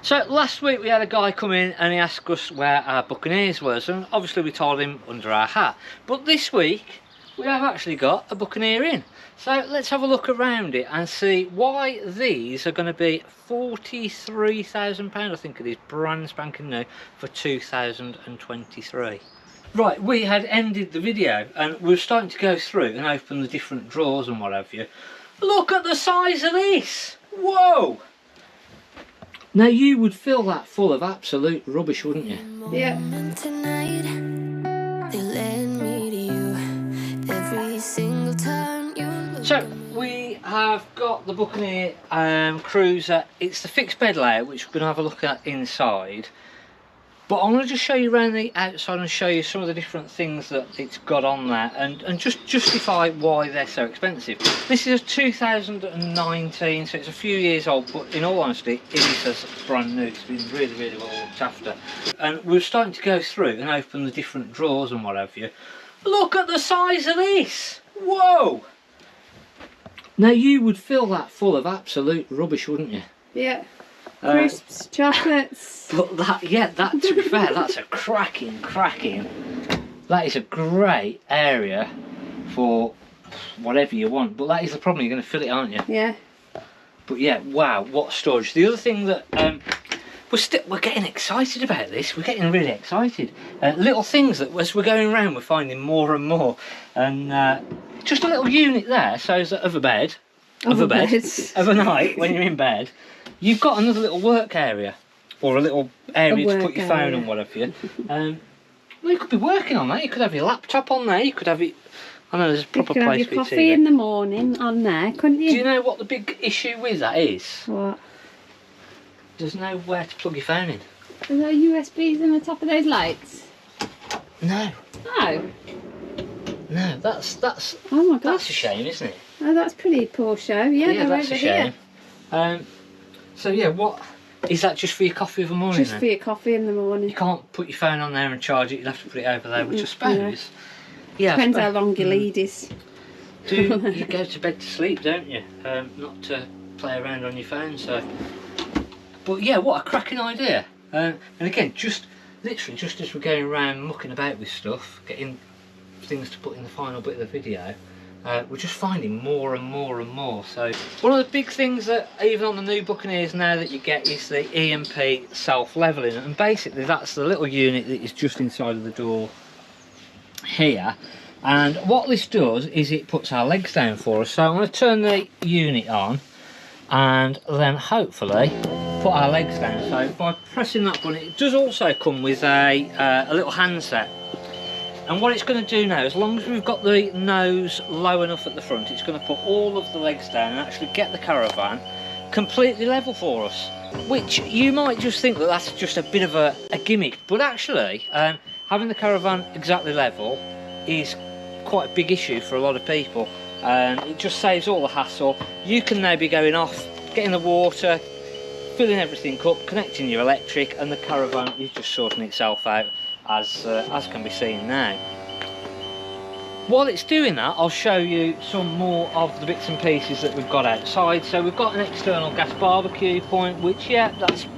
So last week we had a guy come in and he asked us where our Buccaneers was, and obviously we told him under our hat. But this week we have actually got a Buccaneer in. So let's have a look around it and see why these are going to be £43,000, I think it is, brand spanking new for 2023. Right, we had ended the video and we were starting to go through and open the different drawers and what have you. Look at the size of this! Whoa! Now you would fill that full of absolute rubbish, wouldn't you? Yeah. So we have got the Buccaneer Cruiser. It's the fixed bed layout, which we're going to have a look at inside. But I'm going to just show you around the outside and show you some of the different things that it's got on there and just justify why they're so expensive. This is a 2019, so it's a few years old, but in all honesty, it is brand new. It's been really, really well looked after. And we're starting to go through and open the different drawers and what have you. Look at the size of this! Whoa! Now you would fill that full of absolute rubbish, wouldn't you? Yeah. Crisps, chocolates. But that, yeah, that, to be fair, that's a cracking. That is a great area for whatever you want. But that is the problem, you're going to fill it, aren't you? Yeah. But yeah, wow, what storage. The other thing that we're getting excited about this. We're getting really excited. Little things that as we're going around, we're finding more and more. And just a little unit there, so that of a bed, of a night when you're in bed. You've got another little work area, or a little area to put your phone and whatever you. Well, you could be working on that. You could have your laptop on there. You could have it. I know there's a proper place for you could have your coffee in the morning on there, couldn't you? Do you know what the big issue with that is? What? There's nowhere to plug your phone in. Are there USBs on the top of those lights? No. No. No, that's. Oh my gosh. That's a shame, isn't it? Oh, that's pretty poor show. Yeah, that's over a shame. So yeah, what is that? Just for your coffee of a morning? Just for your coffee in the morning. You can't put your phone on there and charge it. You'll have to put it over there, which I suppose. Yeah. Depends how long your lead is. Do you go to bed to sleep, don't you? Not to play around on your phone. So, but yeah, what a cracking idea! And again, literally just as we're going around mucking about with stuff, getting things to put in the final bit of the video. We're just finding more and more. So one of the big things that even on the new Buccaneers now that you get is the Emp Self Leveling, and basically that's the little unit that is just inside of the door here. And what this does is it puts our legs down for us. So I'm going to turn the unit on and then hopefully put our legs down. So by pressing that button, it does also come with a little handset. And what it's going to do now, as long as we've got the nose low enough at the front, it's going to put all of the legs down and actually get the Caravan completely level for us. Which you might just think that that's just a bit of a gimmick, but actually having the Caravan exactly level is quite a big issue for a lot of people. It just saves all the hassle. You can now be going off, getting the water, filling everything up, connecting your electric, and the Caravan is just sorting itself out. As can be seen now. While it's doing that, I'll show you some more of the bits and pieces that we've got outside. So we've got an external gas barbecue point, which yeah, that's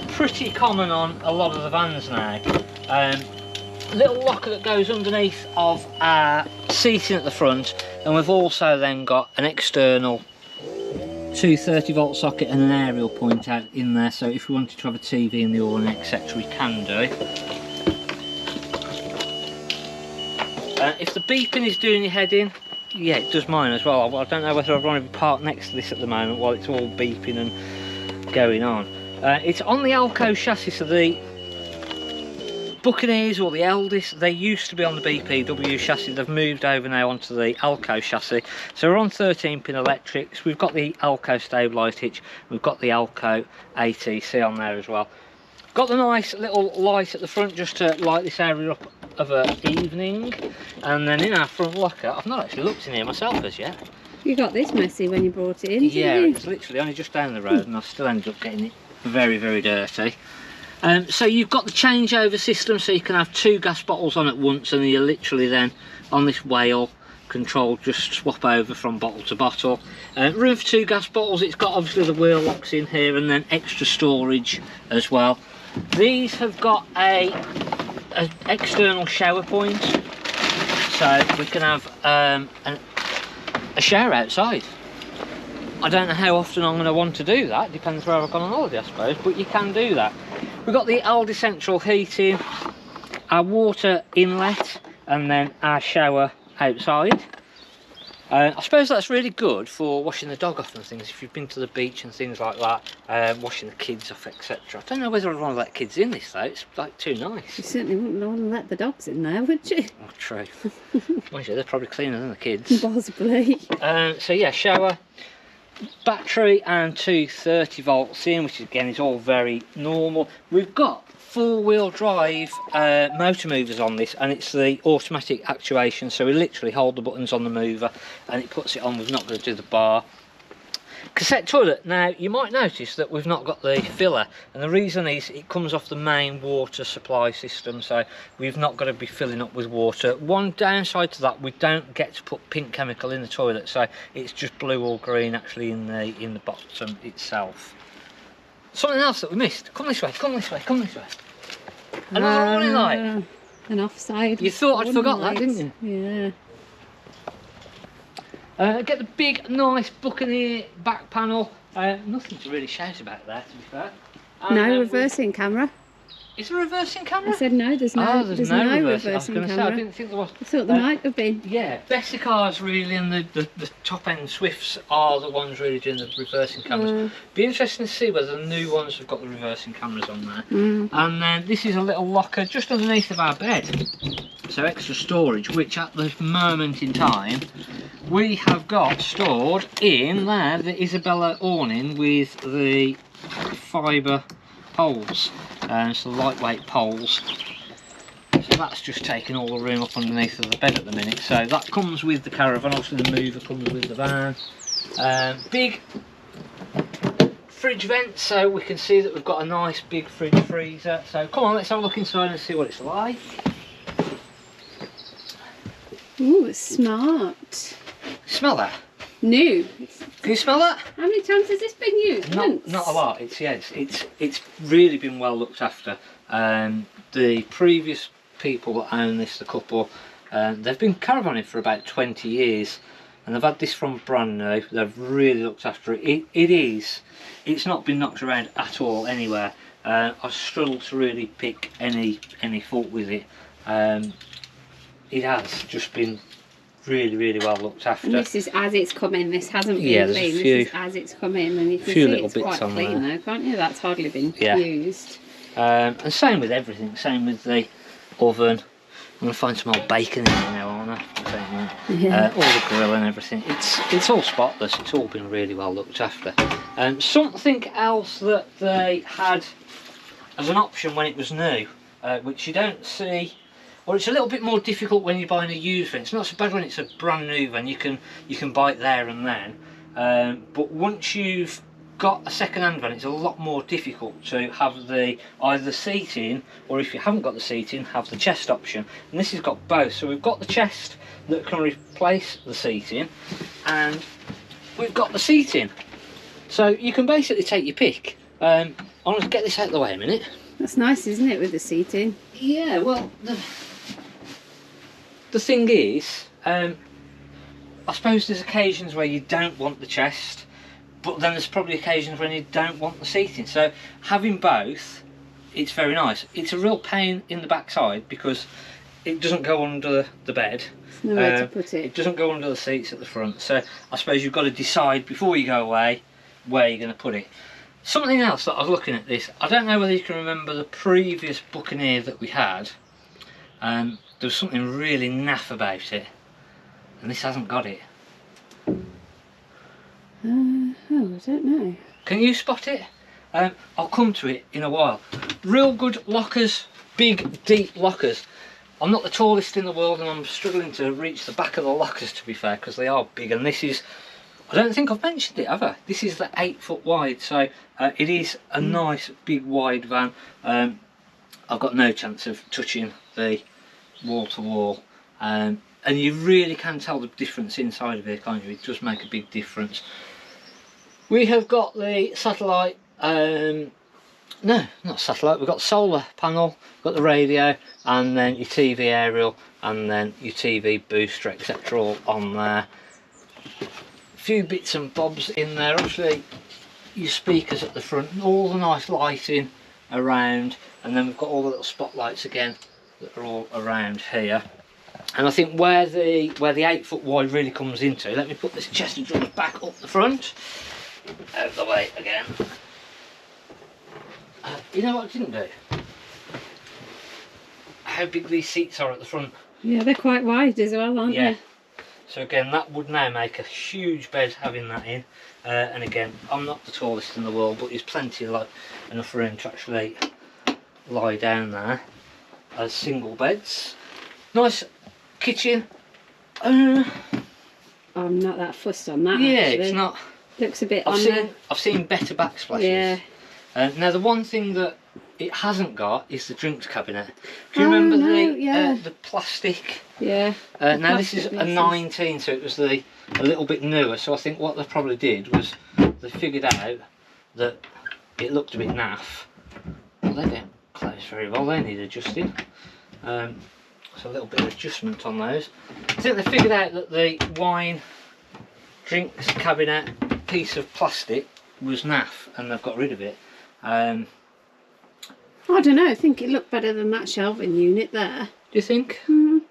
pretty common on a lot of the vans now. Little locker that goes underneath of our seating at the front, and we've also then got an external 230-volt socket and an aerial point out in there, so if we wanted to have a TV in the awning etc we can do. If the beeping is doing your head in, yeah, it does mine as well. I don't know whether I want to be parked next to this at the moment while it's all beeping and going on. It's on the Alco chassis, so the Buccaneers, or the eldest, they used to be on the BPW chassis. They've moved over now onto the Alco chassis. So we're on 13-pin electrics. We've got the Alco stabilised hitch. We've got the Alco ATC on there as well. Got the nice little light at the front just to light this area up of an evening. And then in our front locker, I've not actually looked in here myself as yet. You got this messy when you brought it in, didn't yeah, you? It's literally only just down the road and I still ended up getting it very, very dirty. So you've got the changeover system, so you can have 2 gas bottles on at once, and you're literally then on this whale control, just swap over from bottle to bottle. Room for 2 gas bottles. It's got obviously the wheel locks in here and then extra storage as well. These have got a external shower point, so we can have a shower outside. I don't know how often I'm going to want to do that, depends where I've gone on holiday I suppose, but you can do that. We've got the Aldi central heating, our water inlet, and then our shower outside. I suppose that's really good for washing the dog off and things, if you've been to the beach and things like that, washing the kids off, etc. I don't know whether I'd want to let kids in this though, it's like too nice. You certainly wouldn't want to let the dogs in there, would you? Oh, true. Well, yeah, they're probably cleaner than the kids. Possibly. So yeah, shower, battery and 2 30-volts in, which again is all very normal. We've got 4-wheel drive motor movers on this, and it's the automatic actuation, so we literally hold the buttons on the mover and it puts it on. We've not got to do the bar. Cassette toilet. Now you might notice that we've not got the filler, and the reason is it comes off the main water supply system, so we've not got to be filling up with water. One downside to that, we don't get to put pink chemical in the toilet, so it's just blue or green actually in the bottom itself. Something else that we missed. Come this way, come this way, come this way. Another warning light. An offside. You thought I'd forgot that, didn't you? Yeah. Get the big, nice Buccaneer back panel. Nothing to really shout about there, to be fair. And, No reversing camera. Is there a reversing camera? I said no, there's no, there's no reversing. I was reversing going to say, camera. I didn't think there was. I thought there might have been. Yeah, Bessie cars really, and the top end Swifts are the ones really doing the reversing cameras. Be interesting to see whether the new ones have got the reversing cameras on there. And then this is a little locker just underneath of our bed, so extra storage, which at the moment in time we have got stored in there the Isabella awning with the fibre poles, so lightweight poles. So that's just taking all the room up underneath of the bed at the minute. So that comes with the Caravan. Obviously the mover comes with the van. Big fridge vent, so we can see that we've got a nice big fridge freezer. So come on, let's have a look inside and see what it's like. Ooh, it's smart. Smell that? New. Can you smell that? How many times has this been used? Once? Not a lot. It's really been well looked after. The previous people that own this, the couple, they've been caravanning for about 20 years, and they've had this from brand new. They've really looked after it. It's not been knocked around at all anywhere. I've struggled to really pick any fault with it. It has just been really well looked after. And this is as it's come in, this hasn't been there's clean, a few, this is as it's come in, and you can few see little it's bits quite on clean there. though, can't you? That's hardly been used. And same with everything, same with the oven. I'm going to find some old bacon in there now, aren't I? Yeah. All the grill and everything. It's all spotless, it's all been really well looked after. Something else that they had as an option when it was new, which you don't see, or it's a little bit more difficult when you're buying a used van. It's not so bad when it's a brand new van, you can buy it there and then. But once you've got a second-hand van, it's a lot more difficult to have either the seating, or if you haven't got the seating, have the chest option. And this has got both. So we've got the chest that can replace the seating, and we've got the seating. So you can basically take your pick. I'm going to get this out of the way a minute. That's nice, isn't it, with the seating? Yeah, well, the thing is, I suppose there's occasions where you don't want the chest, but then there's probably occasions when you don't want the seating. So having both, it's very nice. It's a real pain in the backside because it doesn't go under the bed. There's nowhere to put it. It doesn't go under the seats at the front. So I suppose you've got to decide before you go away where you're going to put it. Something else that I was looking at this, I don't know whether you can remember the previous Buccaneer that we had. There was something really naff about it, and this hasn't got it. Oh, I don't know. Can you spot it? I'll come to it in a while. Real good lockers, big deep lockers. I'm not the tallest in the world and I'm struggling to reach the back of the lockers, to be fair, because they are big, and this is, I don't think I've mentioned it, have I? This is the 8 foot wide, so it is a nice big wide van. I've got no chance of touching the wall to wall, and and you really can tell the difference inside of here, can't you? It does make a big difference. We have got the satellite, no, not satellite, we've got solar panel, got the radio, and then your TV aerial, and then your TV booster, etc. all on there. A few bits and bobs in there, obviously your speakers at the front, and all the nice lighting around, and then we've got all the little spotlights again that are all around here. And I think where the 8 foot wide really comes into, let me put this chest of drawers back up the front, out of the way again. You know what I didn't do? How big these seats are at the front. Yeah, they're quite wide as well, aren't they? So again, that would now make a huge bed having that in. And again, I'm not the tallest in the world, but there's plenty of enough room to actually lie down there as single beds. Nice kitchen. I'm not that fussed on that. Yeah, actually. it's not. Looks a bit I've seen better backsplashes. Yeah. Now the one thing that it hasn't got is the drinks cabinet. Do you remember the plastic? Yeah. Now this is a 19, so it was a little bit newer. So I think what they probably did was they figured out that it looked a bit naff. Well, they don't close very well. They need adjusting. So a little bit of adjustment on those. I think they figured out that the wine drinks cabinet piece of plastic was naff, and they've got rid of it. I don't know, I think it looked better than that shelving unit there. Do you think? Mm.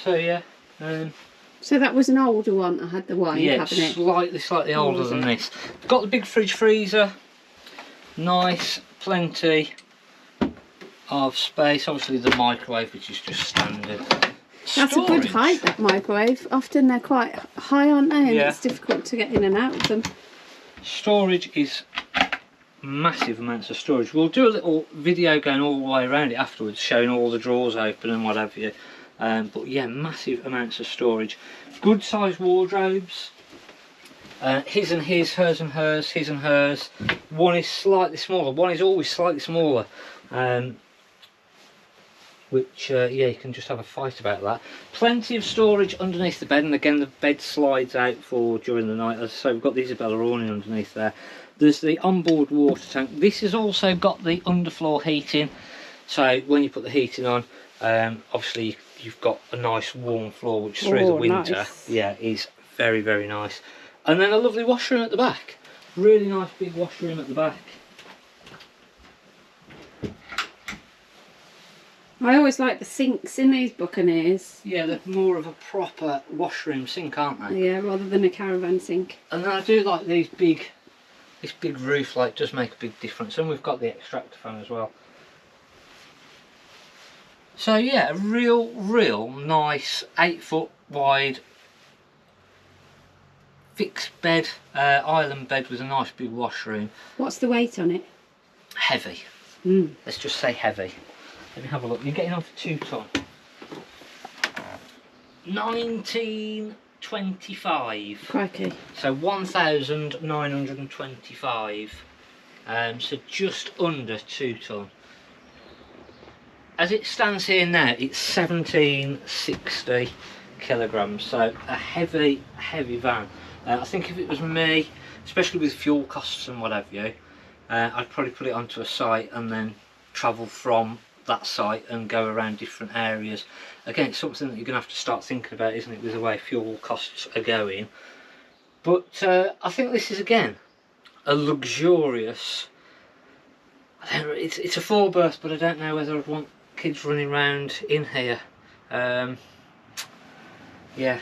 So yeah. So that was an older one that had the wine cabinet? Slightly older than this. Got the big fridge freezer. Nice, plenty of space. Obviously the microwave, which is just standard. That's storage. A good height, that microwave. Often they're quite high, aren't they? And it's difficult to get in and out of them. Storage is massive amounts of storage. We'll do a little video going all the way around it afterwards, showing all the drawers open and what have you. But yeah, massive amounts of storage. Good sized wardrobes. His and his, hers and hers, his and hers. One is slightly smaller. One is always slightly smaller. Which yeah, you can just have a fight about that. Plenty of storage underneath the bed, and again the bed slides out for during the night. As I say, we've got the Isabella awning underneath there. There's the onboard water tank. This has also got the underfloor heating, so when you put the heating on, obviously you've got a nice warm floor, which through the winter is very, very nice. And then a lovely washroom at the back. Really nice big washroom at the back. I always like the sinks in these Buccaneers. Yeah, they're more of a proper washroom sink, aren't they? Yeah, rather than a Caravan sink. And then I do like these this big roof light does make a big difference, and we've got the extractor fan as well. So yeah, a real nice 8 foot wide fixed bed, island bed with a nice big washroom. What's the weight on it? Heavy. Let's just say heavy. Let me have a look. You're getting on for 2 ton. 1925. Crikey. So 1,925. So just under 2 ton. As it stands here now, it's 1760 kilograms. So a heavy van. I think if it was me, especially with fuel costs and what have you, I'd probably put it onto a site and then travel from that site and go around different areas. Again, it's something that you're going to have to start thinking about, isn't it, with the way fuel costs are going. But I think this is again a luxurious, it's a 4-berth, but I don't know whether I'd want kids running around in here. Yeah,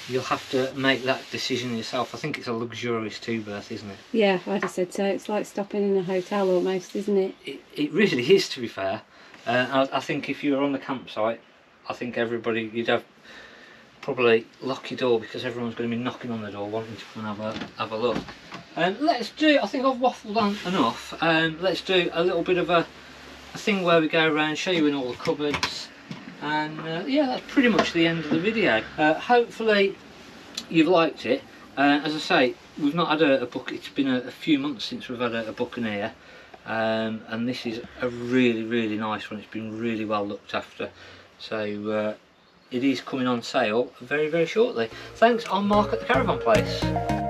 you'll have to make that decision yourself. I think it's a luxurious 2-berth, isn't it? Yeah, I'd have said so. It's like stopping in a hotel almost, isn't it? It really is, to be fair. I think if you were on the campsite, I think everybody, you'd have probably lock your door, because everyone's going to be knocking on the door wanting to come and have a look. Let's do, I think I've waffled on enough. Let's do a little bit of a thing where we go around, show you in all the cupboards, and yeah, that's pretty much the end of the video. Hopefully you've liked it. As I say, we've not had a book, it's been a few months since we've had a Buccaneer. And this is a really nice one. It's been really well looked after, so it is coming on sale very, very shortly. Thanks, I'm Mark at the Caravan Place.